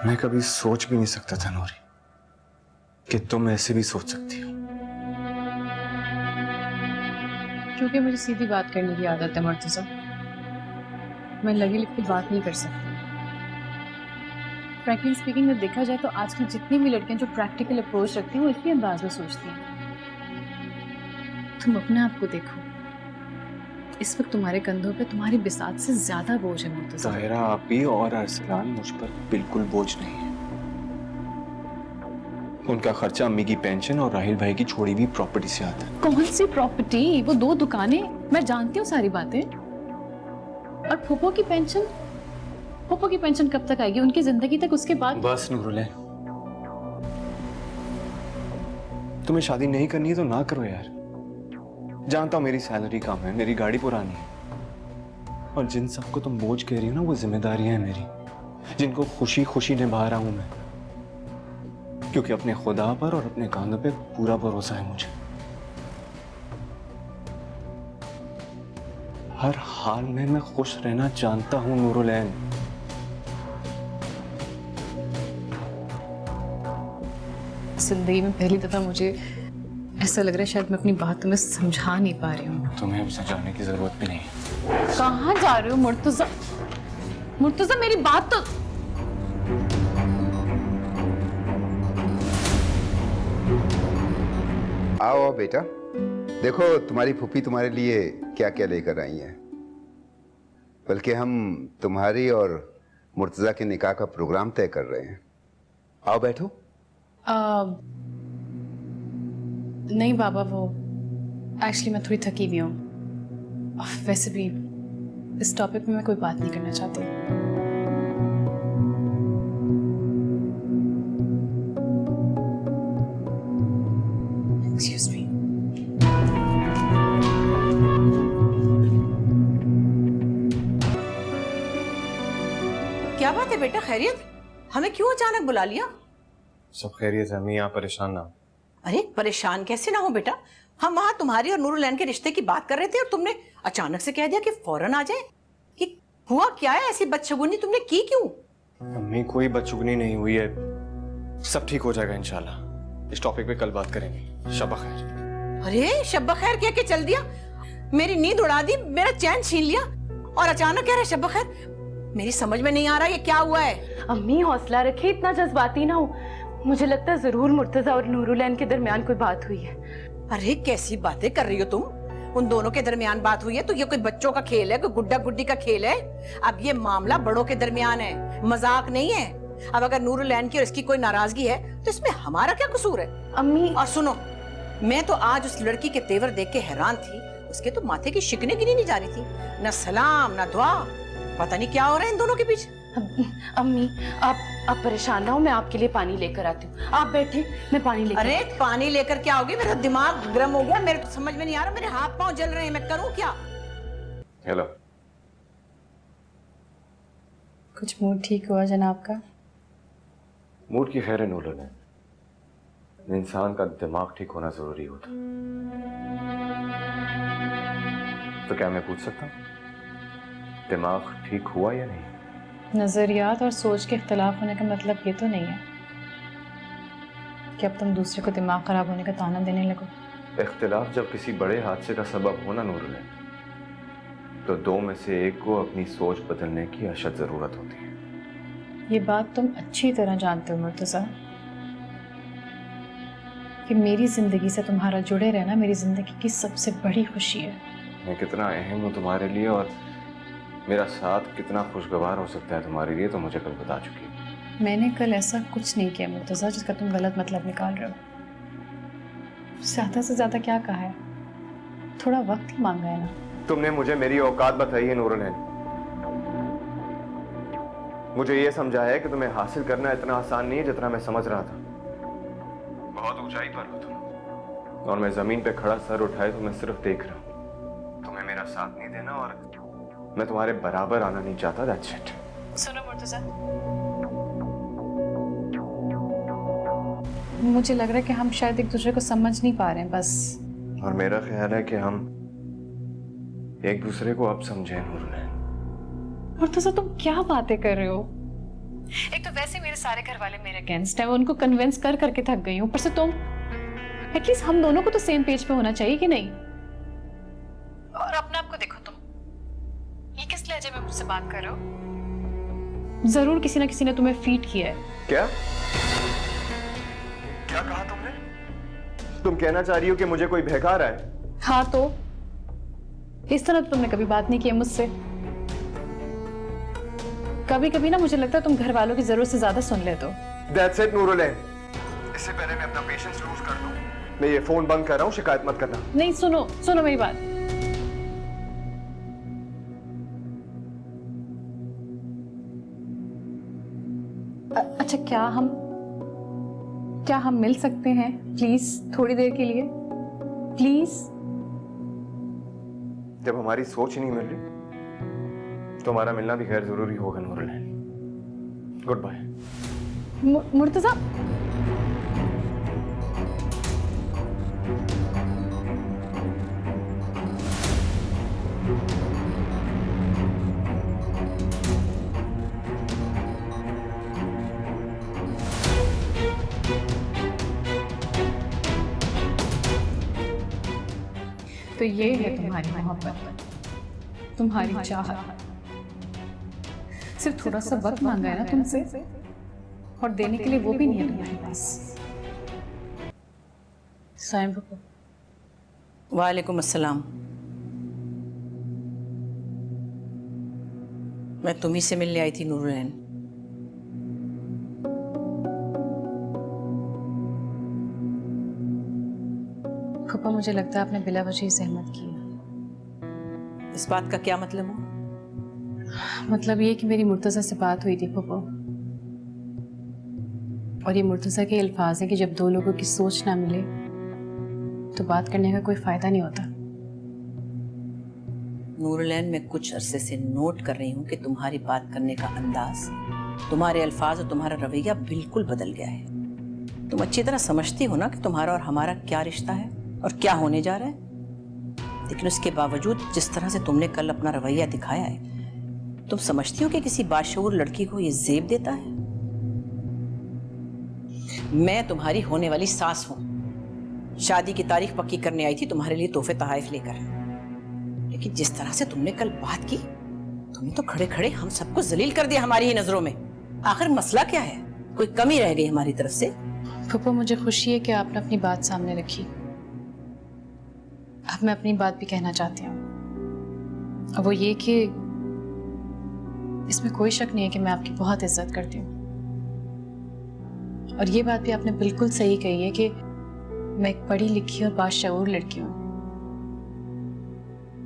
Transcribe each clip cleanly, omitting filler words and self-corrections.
मैं कभी सोच भी नहीं सकता था नूरी कि तुम ऐसे भी सोच सकती हो। क्योंकि मुझे सीधी बात करने की आदत है मुर्तज़ा। मैं लगी लिखी बात नहीं कर सकती। फ्रैंकली स्पीकिंग में देखा जाए तो आजकल जितनी भी लड़कियां जो प्रैक्टिकल अप्रोच रखती हैं वो इसी अंदाज में सोचती हैं। तुम अपने आप को देखो, इस वक्त तुम्हारे कंधों पे तुम्हारी बिसात से ज्यादा बोझ है मुर्तज़ा। ताहिरा आपी और अरसलान मुझ पर बिल्कुल बोझ नहीं है। उनका खर्चा अम्मी की पेंशन और राहिल भाई की छोड़ी हुई प्रॉपर्टी से आता है। कौन सी प्रॉपर्टी? वो 2 दुकानें, मैं जानती हूँ सारी बातें। और फूफो की पेंशन, फूफो की पेंशन कब तक आएगी? उनकी जिंदगी तक, उसके बाद। बस नूरुलैन, तुम्हें शादी नहीं करनी है तो ना करो यार। जानता हूं मेरी सैलरी कम है, मेरी गाड़ी पुरानी है, और जिन सबको तुम बोझ कह रही हो ना वो जिम्मेदारियां हैं मेरी, जिनको खुशी खुशी निभा रहा हूं मैं, क्योंकि अपने खुदा पर और अपने कांधों पे पूरा भरोसा है मुझे। हर हाल में मैं खुश रहना जानता हूं नूरुलैन। जिंदगी में पहली दफा मुझे ऐसा लग रहा है शायद मैं अपनी बात तुम्हें समझा नहीं पा रही हूँ। तुम्हें अब समझाने की जरूरत भी नहीं है। कहाँ जा रहे हो मुर्तज़ा? मुर्तज़ा मेरी बात तो। आओ आओ बेटा, देखो तुम्हारी फूफी तुम्हारे लिए क्या क्या लेकर आई है। बल्कि हम तुम्हारी और मुर्तज़ा के निकाह का प्रोग्राम तय कर रहे हैं। आओ बैठो। नहीं बाबा, वो एक्चुअली मैं थोड़ी थकी हुई हूँ। वैसे भी इस टॉपिक में मैं कोई बात नहीं करना चाहती। Excuse me. क्या बात है बेटा, खैरियत? हमें क्यों अचानक बुला लिया? सब खैरियत है अम्मी, यहाँ परेशान ना हो। अरे परेशान कैसे ना हो बेटा, हम वहाँ तुम्हारी और नूरुलैन के रिश्ते की बात कर रहे थे और तुमने अचानक से कह दिया कि फौरन आ जाए। ये हुआ क्या है? ऐसी बदशगुनी तुमने की क्यों? अम्मी कोई बदशुगनी नहीं हुई है, सब ठीक हो जाएगा इंशाल्लाह। इस टॉपिक पे कल बात करेंगे। शब्बा खैर। अरे शब्बा खैर कह के चल दिया, मेरी नींद उड़ा दी, मेरा चैन छीन लिया और अचानक कह रहे शब्बा खैर। मेरी समझ में नहीं आ रहा ये क्या हुआ है। अम्मी हौसला रखिए, इतना जज्बाती ना हो। मुझे लगता है जरूर मुर्तजा और नूरुलैन के दरमियान कोई बात हुई है। अरे कैसी बातें कर रही हो तुम? उन दोनों के दरमियान बात हुई है तो ये कोई बच्चों का खेल है, कोई गुड्डा गुड्डी का खेल है? अब ये मामला बड़ों के दरमियान है, मजाक नहीं है। अब अगर नूरुलैन की और इसकी कोई नाराजगी है तो इसमें हमारा क्या कसूर है? अम्मी और सुनो, मैं तो आज उस लड़की के तेवर देख के हैरान थी। उसके तो माथे की शिकने गिनी नहीं जा रही थी, न सलाम न दुआ। पता नहीं क्या हो रहा है इन दोनों के बीच। अम्मी आप परेशान ना हो, मैं आपके लिए पानी लेकर आती हूँ। आप बैठे, मैं पानी लेकर। अरे पानी लेकर क्या होगी? मेरा दिमाग गर्म हो गया, मेरे तो समझ में नहीं आ रहा, मेरे हाथ पांव जल रहे हैं, मैं करूं क्या? हेलो। कुछ मूड ठीक हुआ जनाब का? मूड की खैर है नूरुलैन, इंसान का दिमाग ठीक होना जरूरी होता। तो क्या मैं पूछ सकता हूँ दिमाग ठीक हुआ या नहीं? नजरियात और सोच के इख्तलाफ होने का मतलब ये तो नहीं है कि अब तुम दूसरे को दिमाग खराब होने का ताना देने लगो। इख्तिलाफ जब किसी बड़े हादसे का सबब होना नूरुलैन, तो दो में से एक को अपनी सोच बदलने की अशद जरूरत होती है। ये बात तुम अच्छी तरह जानते हो मुर्तज़ा कि मेरी जिंदगी से तुम्हारा जुड़े रहना मेरी जिंदगी की सबसे बड़ी खुशी है। मैं कितना अहम हूँ तुम्हारे लिए और मेरा साथ कितना खुशगवार हो सकता है तुम्हारे लिए, तो मुझे कल बता चुकी है। मैंने कल ऐसा कुछ नहीं किया मुर्तज़ा जिसका तुम गलत मतलब निकाल रहे हो। ज्यादा से ज्यादा क्या कहा है, थोड़ा वक्त ही मांगा है ना। तुमने मुझे मेरी औकात बताई है नूरुलैन, मुझे ये समझाया है कि तुम्हें हासिल करना इतना आसान नहीं है जितना मैं समझ रहा था। बहुत ऊंचाई पर हो तुम और मैं जमीन पे खड़ा सर उठाए तो मैं सिर्फ देख रहा हूं। तुम्हें मेरा साथ नहीं देना और मैं तुम्हारे बराबर आना नहीं चाहता। That's it. सुनो मुर्तज़ा, मुझे लग रहा है कि हम शायद एक दूसरे को समझ नहीं पा रहे हैं बस। और मेरा ख्याल है कि हम एक दूसरे को अब समझे नूरुलैन। मुर्तज़ा तुम क्या बातें कर रहे हो? एक तो वैसे मेरे सारे घर वाले मेरे अगेंस्ट है, उनको कन्विंस कर करके थक गई हूँ। ऊपर से तुम, एटलीस्ट हम दोनों को तो सेम पेज पे होना चाहिए कि नहीं? और अपने आप को देखो तुम, ये किस लहजे में मुझसे बात कर रहे हो? जरूर किसी ना किसी ने तुम्हें फीड किया है। क्या क्या कहा तुमने? तुम कहना चाह रही हो कि मुझे कोई बहका रहा है? हाँ तो इस तरह तो तुमने कभी बात नहीं की है मुझसे। कभी कभी ना मुझे लगता है तुम घर वालों की जरूरत से ज्यादा सुन लेते हो। That's it, नूरुलैन। इससे पहले मैं अपना पेशेंस लूज कर दूं, मैं ये फोन बंद कर रहा हूँ, शिकायत मत करना। नहीं, सुनो सुनो मेरी बात। अच्छा, क्या हम मिल सकते हैं प्लीज, थोड़ी देर के लिए प्लीज? जब हमारी सोच ही नहीं मिल रही तो हमारा मिलना भी खैर जरूरी होगा नूरुलैन। Good bye. मुर्तजा, तो ये है तुम्हारी मोहब्बत, तुम्हारी चाहत। सिर्फ थोड़ा सा वक्त मांगा है ना तुमसे, और देने के लिए वो भी नहीं है तुम्हारे पास। साईं बाबा। वालेकुम अस्सलाम। मैं तुम्ही से मिलने आई थी नूरुलैन। फूफा, मुझे लगता है आपने बिला वजह ही सहमत किया। इस बात का क्या मतलब हो? मतलब ये कि मेरी मुर्तजा से बात हुई थी फूफा, और ये मुर्तजा के अल्फाज हैं कि जब दो लोगों की सोच ना मिले तो बात करने का कोई फायदा नहीं होता। नूरुलैन, मैं कुछ अरसे से नोट कर रही हूँ कि तुम्हारी बात करने का अंदाज, तुम्हारे अल्फाज और तुम्हारा रवैया बिल्कुल बदल गया है। तुम अच्छी तरह समझती हो ना कि तुम्हारा और हमारा क्या रिश्ता है और क्या होने जा रहा है, लेकिन उसके बावजूद जिस तरह से तुमने कल अपना रवैया दिखाया है, तुम समझती हो कि किसी बाशऊर लड़की को ये जेब देता है? मैं तुम्हारी होने वाली सास हूं। शादी की तारीख पक्की करने आई थी तुम्हारे लिए तोहफे तहाइफ लेकर, लेकिन जिस तरह से तुमने कल बात की, तुमने तो खड़े खड़े हम सबको जलील कर दिया हमारी ही नजरों में। आखिर मसला क्या है? कोई कमी रह गई हमारी तरफ से? फूफा, मुझे खुशी है कि आपने अपनी बात सामने रखी। अब मैं अपनी बात भी कहना चाहती हूँ, वो ये कि इसमें कोई शक नहीं है कि मैं आपकी बहुत इज्जत करती हूँ, और ये बात भी आपने बिल्कुल सही कही है कि मैं एक पढ़ी लिखी और बाशऊर लड़की हूँ।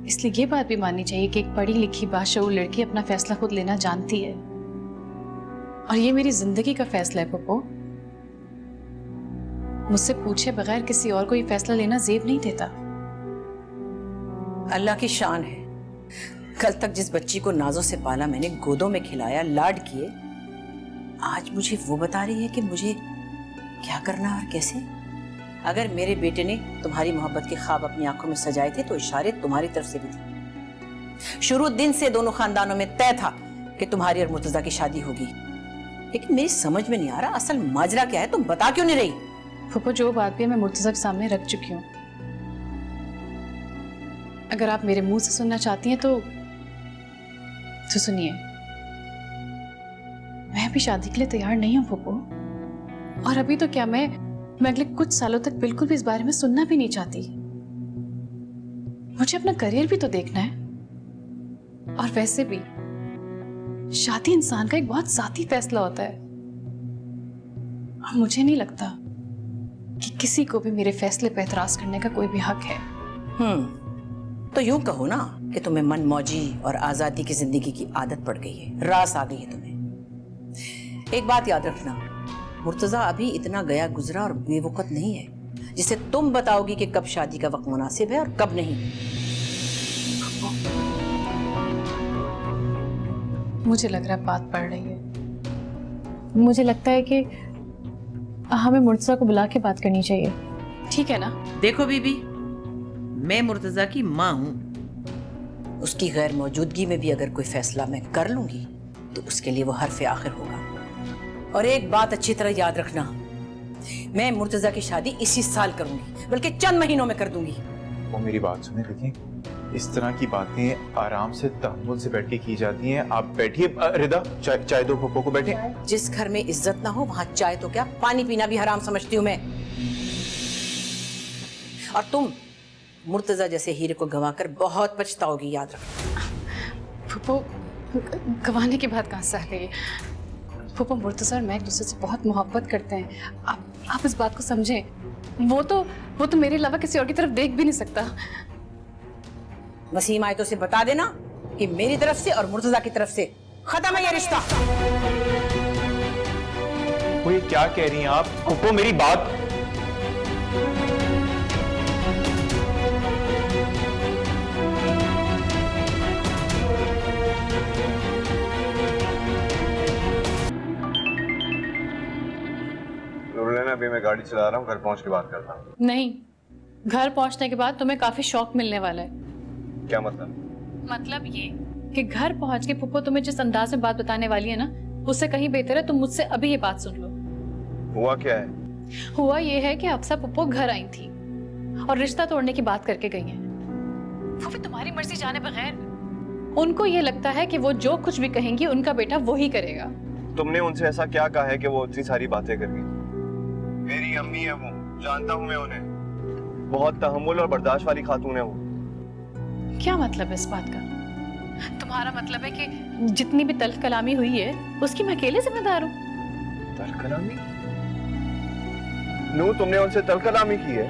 इसलिए ये बात भी माननी चाहिए कि एक पढ़ी लिखी बाशऊर लड़की अपना फैसला खुद लेना जानती है, और ये मेरी जिंदगी का फैसला है पप्पो। मुझसे पूछे बगैर किसी और को ये फैसला लेना जेब नहीं देता। अल्लाह की शान है, कल तक जिस बच्ची को नाजों से पाला मैंने, गोदों में खिलाया, लाड किए, आज मुझे वो बता रही है कि मुझे क्या करना और कैसे। अगर मेरे बेटे ने तुम्हारी मोहब्बत के ख्वाब अपनी आंखों में सजाए थे तो इशारे तुम्हारी तरफ से भी थे। शुरू दिन से दोनों खानदानों में तय था कि तुम्हारी और मुर्तजा की शादी होगी, लेकिन मेरी समझ में नहीं आ रहा असल माजरा क्या है। तुम बता क्यों नहीं रही? फूफा, जो बात भी मैं मुर्तजा के सामने रख चुकी हूँ। अगर आप मेरे मुंह से सुनना चाहती हैं तो सुनिए। मैं अभी शादी के लिए तैयार नहीं हूँ फूफो, और अभी तो क्या, मैं अगले कुछ सालों तक बिल्कुल भी इस बारे में सुनना भी नहीं चाहती। मुझे अपना करियर भी तो देखना है, और वैसे भी शादी इंसान का एक बहुत जाती फैसला होता है, और मुझे नहीं लगता कि किसी को भी मेरे फैसले पर एतराज करने का कोई भी हक है। तो यूं कहो ना कि तुम्हें मनमौजी और आजादी की जिंदगी की आदत पड़ गई है, रास आ गई है तुम्हें। एक बात याद रखना, मुर्तजा अभी इतना गया गुजरा और बेवकूफ नहीं है जिसे तुम बताओगी कि कब शादी का वक्त मुनासिब है और कब नहीं। मुझे लग रहा है बात पड़ रही है। मुझे लगता है कि हमें मुर्तजा को बुला के बात करनी चाहिए, ठीक है ना? देखो बीबी, मैं मुर्तजा की माँ हूँ। उसकी गैर मौजूदगी में भी अगर कोई फैसला मैं कर लूंगी तो उसके लिए वो हरफ आखिर होगा। और एक बात अच्छी तरह याद रखना, मैं मुर्तजा की शादी इसी साल करूंगी, बल्कि चंद महीनों में कर दूंगी। वो मेरी बात सुने, देखिए इस तरह की बातें आराम से तहम्मुल से बैठ के की जाती हैं। आप बैठिए। रिदा, चाय दो पप्पो को, बैठे। जिस घर में इज्जत ना हो वहां चाय तो क्या, पानी पीना भी हराम समझती हूँ मैं। और तुम मुर्तजा जैसे हीरे को गंवाकर बहुत पछताओगी, याद रखना। फूफो, गंवाने की बात कहाँ से आ गई? फूफो, मुर्तजा और मैं एक दूसरे से बहुत मोहब्बत करते हैं। आप इस बात को समझें। वो तो मेरे अलावा किसी और की तरफ देख भी नहीं सकता। वसीम आए तो उसे बता देना कि मेरी तरफ से और मुर्तजा की तरफ से खत्म है ये रिश्ता। वो ये क्या कह रही हैं आप? पप्पो मेरी बात। लेना, अभी मैं गाड़ी चला रहा हूँ, घर पहुंच के बात करता हूँ। नहीं, घर पहुंचने के बाद तुम्हें काफी शौक मिलने वाला है। क्या मतलब? मतलब ये कि घर पहुंच के फूफो तुम्हें जिस अंदाज में बात बताने वाली है ना, उससे कहीं बेहतर है तुम मुझसे अभी ये बात सुन लो। हुआ क्या है? हुआ ये है कि अफसा फूफो घर आई थी और रिश्ता तोड़ने की बात करके गई हैं। फूफी तुम्हारी मर्जी जाने बगैर उनको ये लगता है कि वो जो कुछ भी कहेंगी उनका बेटा वो ही करेगा। तुमने उनसे ऐसा क्या कहा है कि वो इतनी सारी बातें कर गई? मेरी अम्मी है वो, जानता हूँ मैं उन्हें। बहुत तहम्मुल और बर्दाश्त वाली खातून है वो। क्या मतलब है इस बात का? तुम्हारा मतलब है कि जितनी भी तल्ख कलामी हुई है उसकी मैं अकेले जिम्मेदार हूँ? तल्ख कलामी? नू, तुमने उनसे तल्ख कलामी की है?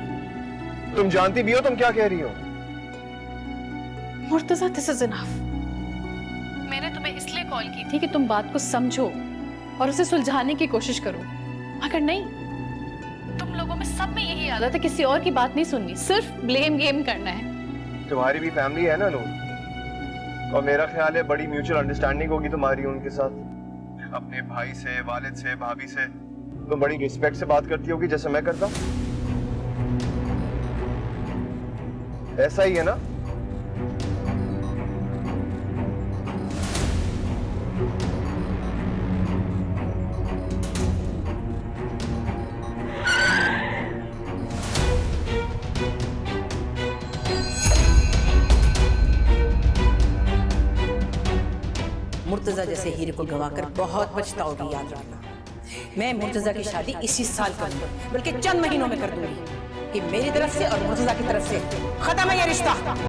तुम जानती भी हो तुम क्या कह रही हो? Murtaza, this is enough. मैंने तुम्हें इसलिए कॉल की थी कि तुम बात को समझो और उसे सुलझाने की कोशिश करो। अगर नहीं, तुम लोगों में सब में यही आदत है किसी और की बात नहीं सुननी, सिर्फ ब्लेम गेम करना है। तुम्हारी भी फैमिली है ना नू, और मेरा ख्याल है बड़ी म्यूचुअल अंडरस्टैंडिंग होगी तुम्हारी उनके साथ। अपने भाई से, वालिद से, भाभी से तुम बड़ी रिस्पेक्ट से बात करती होगी जैसे मैं करता हूँ। ऐसा ही है ना? मुर्तजा जैसे हीरे को गंवाकर बहुत पछताओगी, याद रखना। मैं मुर्तजा की शादी इसी साल करूंगी, बल्कि चंद महीनों में कर दूंगी, कि मेरी तरफ से और मुर्तजा की तरफ से खत्म है ये रिश्ता।